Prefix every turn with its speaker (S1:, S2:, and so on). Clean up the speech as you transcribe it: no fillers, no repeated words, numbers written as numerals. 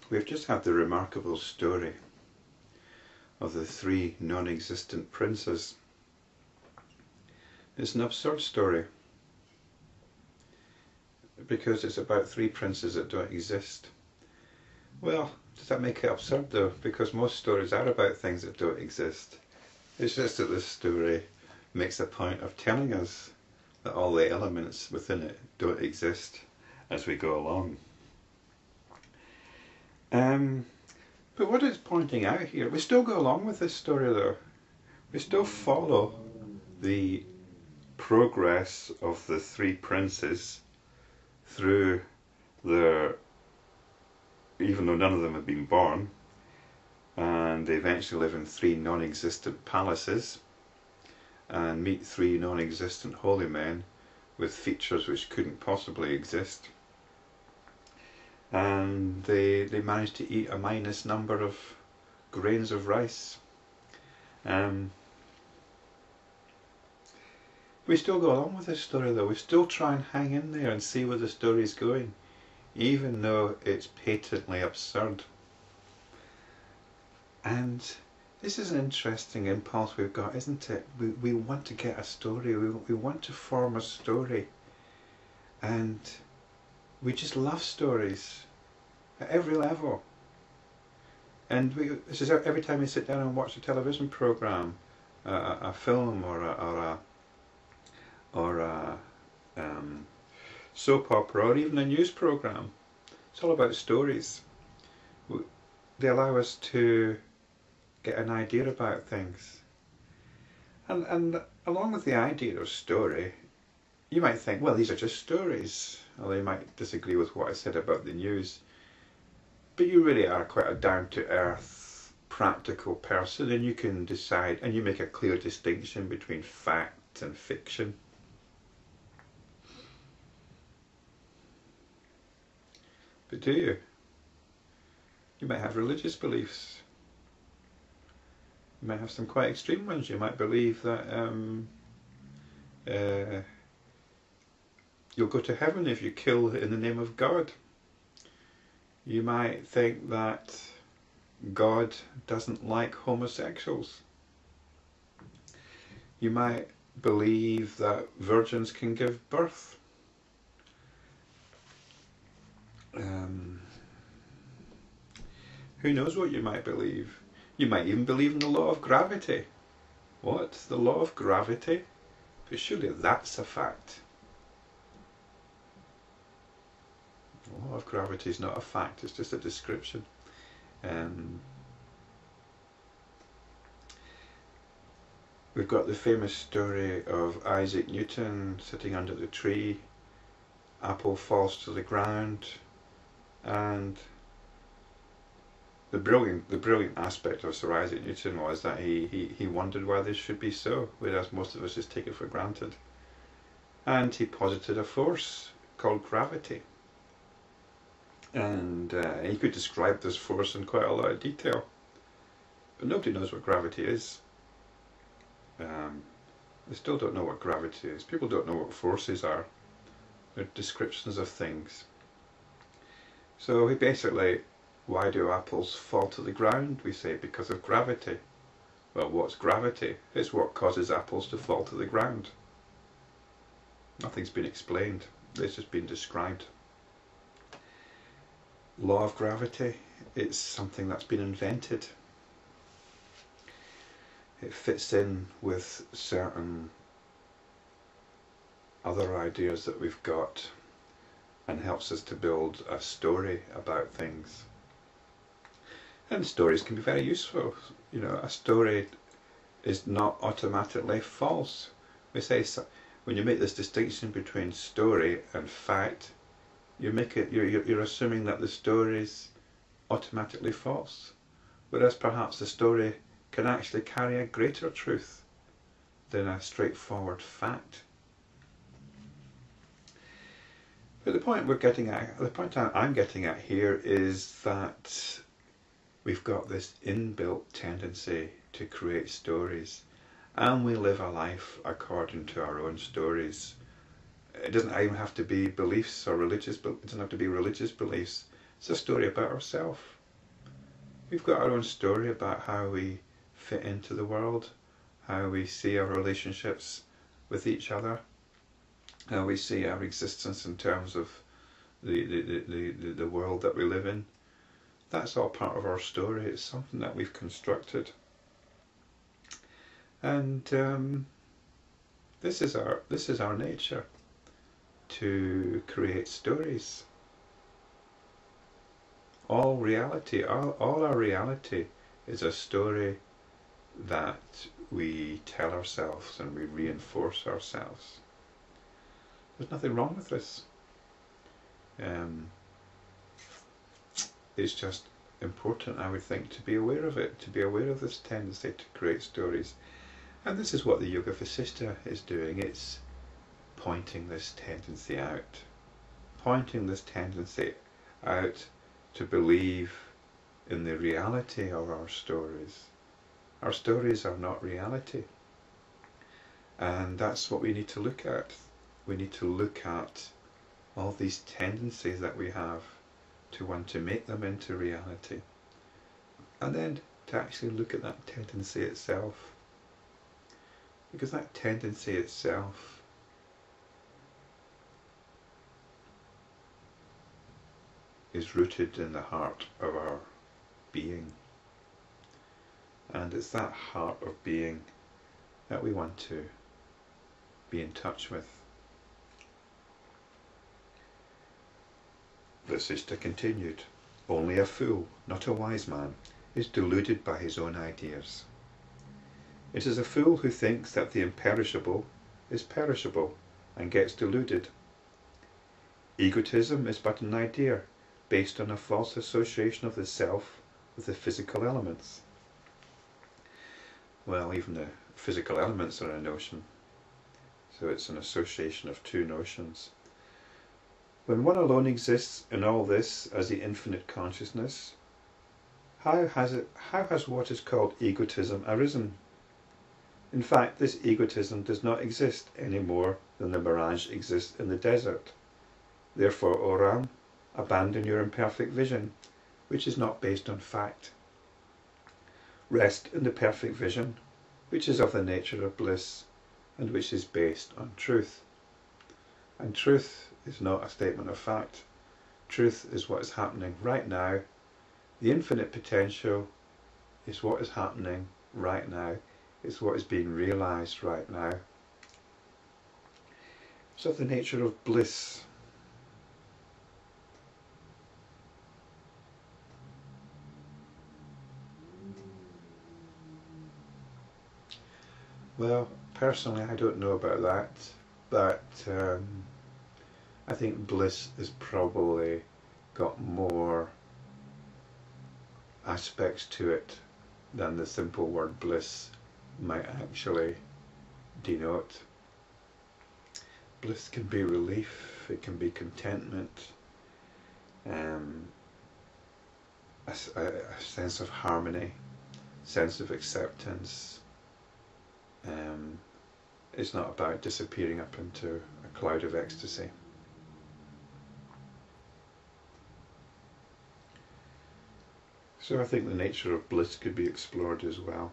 S1: We've just had the remarkable story of the three non-existent princes. It's an absurd story because it's about three princes that don't exist. Well, does that make it absurd though? Because most stories are about things that don't exist. It's just that this story makes a point of telling us that all the elements within it don't exist as we go along. But what it's pointing out here, we still go along with this story though. We still follow the progress of the three princes through their, even though none of them have been born, and they eventually live in three non-existent palaces and meet three non-existent holy men with features which couldn't possibly exist. And they managed to eat a minus number of grains of rice. We still go along with this story though. We still try and hang in there and see where the story is going, even though it's patently absurd. And this is an interesting impulse we've got, isn't it? We want to get a story, we want to form a story, and we just love stories at every level. And this is every time we sit down and watch a television program, a film or a soap opera, or even a news program. It's all about stories. They allow us to get an idea about things. And along with the idea of story, you might think, well, these are just stories. Or you might disagree with what I said about the news. But you really are quite a down-to-earth, practical person, and you can decide, and you make a clear distinction between fact and fiction. But do you? You might have religious beliefs. You might have some quite extreme ones. You might believe that you'll go to heaven if you kill in the name of God. You might think that God doesn't like homosexuals. You might believe that virgins can give birth. Who knows what you might believe? You might even believe in the law of gravity. What? The law of gravity? But surely that's a fact. The law of gravity is not a fact, it's just a description. We've got the famous story of Isaac Newton sitting under the tree. Apple falls to the ground, and the brilliant aspect of Sir Isaac Newton was that he wondered why this should be so, whereas most of us just take it for granted. And he posited a force called gravity. And he could describe this force in quite a lot of detail. But nobody knows what gravity is. They still don't know what gravity is. People don't know what forces are. They're descriptions of things. So he basically, why do apples fall to the ground? We say because of gravity. Well, what's gravity? It's what causes apples to fall to the ground. Nothing's been explained. It's just been described. Law of gravity, it's something that's been invented. It fits in with certain other ideas that we've got and helps us to build a story about things. And stories can be very useful. You know, a story is not automatically false. We say, when you make this distinction between story and fact, you're assuming that the story is automatically false, whereas perhaps the story can actually carry a greater truth than a straightforward fact. But the point I'm getting at here is that we've got this inbuilt tendency to create stories, and we live a life according to our own stories. It doesn't even have to be beliefs or religious, but it doesn't have to be religious beliefs. It's a story about ourselves. We've got our own story about how we fit into the world, how we see our relationships with each other, how we see our existence in terms of the world that we live in. That's all part of our story. It's something that we've constructed. And this is our nature, to create stories. All reality, all our reality is a story that we tell ourselves and we reinforce ourselves. There's nothing wrong with this. It's just important, I would think, to be aware of it, to be aware of this tendency to create stories. And this is what the Yoga Vasistha is doing. It's pointing this tendency out. Pointing this tendency out to believe in the reality of our stories. Our stories are not reality. And that's what we need to look at. We need to look at all these tendencies that we have to want to make them into reality. And then to actually look at that tendency itself. Because that tendency itself is rooted in the heart of our being. And it's that heart of being that we want to be in touch with. Vasistha continued, "Only a fool, not a wise man, is deluded by his own ideas. It is a fool who thinks that the imperishable is perishable and gets deluded. Egotism is but an idea based on a false association of the self with the physical elements." Well, even the physical elements are a notion, so it's an association of two notions. When one alone exists in all this as the infinite consciousness, how has what is called egotism arisen? In fact, this egotism does not exist any more than the mirage exists in the desert. Therefore, O Ram, abandon your imperfect vision, which is not based on fact. Rest in the perfect vision, which is of the nature of bliss, and which is based on truth. And truth is not a statement of fact. Truth is what is happening right now. The infinite potential is what is happening right now. It's what is being realized right now. It's of the nature of bliss. Well, personally, I don't know about that, but I think bliss has probably got more aspects to it than the simple word bliss might actually denote. Bliss can be relief, it can be contentment, a sense of harmony, sense of acceptance. It's not about disappearing up into a cloud of ecstasy. So I think the nature of bliss could be explored as well.